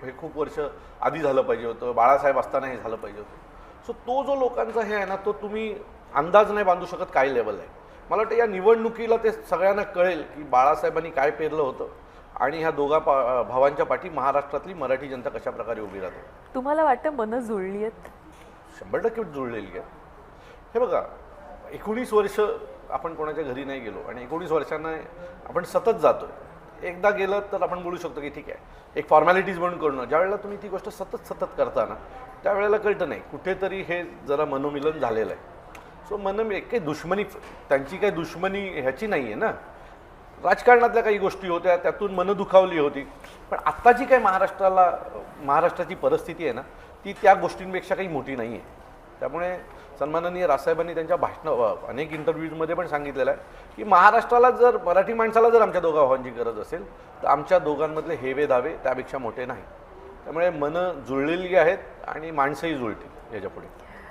हे खूप वर्ष आधी झालं पाहिजे होतं, बाळासाहेब असताना हे झालं पाहिजे होतं. सो तो जो लोकांचा हे आहे ना, तो तुम्ही अंदाज नाही बांधू शकत काय लेवल आहे. मला वाटतं या निवडणुकीला ते सगळ्यांना कळेल की बाळासाहेबांनी काय पेरलं होतं आणि ह्या दोघा भावांच्या पाठी महाराष्ट्रातली मराठी जनता कशा प्रकारे उभी राहते. तुम्हाला वाटतं मनं जुळली आहेत? 100% जुळलेली आहे. हे बघा, 19 वर्ष आपण कोणाच्या घरी नाही गेलो आणि 19 वर्षांना आपण सतत जातो. एकदा गेलं तर आपण बोलू शकतो की ठीक आहे, एक फॉर्मॅलिटीज म्हणून करणं. ज्यावेळेला तुम्ही ती गोष्ट सतत सतत करता ना, त्यावेळेला कळतं नाही कुठेतरी हे जरा मनोमिलन झालेलं आहे. सो काही दुश्मनी, त्यांची काही दुश्मनी ह्याची नाही आहे ना, राजकारणातल्या काही गोष्टी होत्या त्यातून मनं दुखावली होती. पण आत्ताची काय महाराष्ट्राची परिस्थिती आहे ना, ती त्या गोष्टींपेक्षा काही मोठी नाही आहे. त्यामुळे सन्माननीय राजसाहेबांनी त्यांच्या अनेक इंटरव्ह्यूजमध्ये पण सांगितलेलं आहे की महाराष्ट्राला जर मराठी माणसाला जर आमच्या दोघा भावांची गरज असेल तर आमच्या दोघांमधले हेवे दावे त्यापेक्षा मोठे नाही. त्यामुळे मनं जुळलेली आहेत आणि माणसंही जुळतील याच्यापुढे.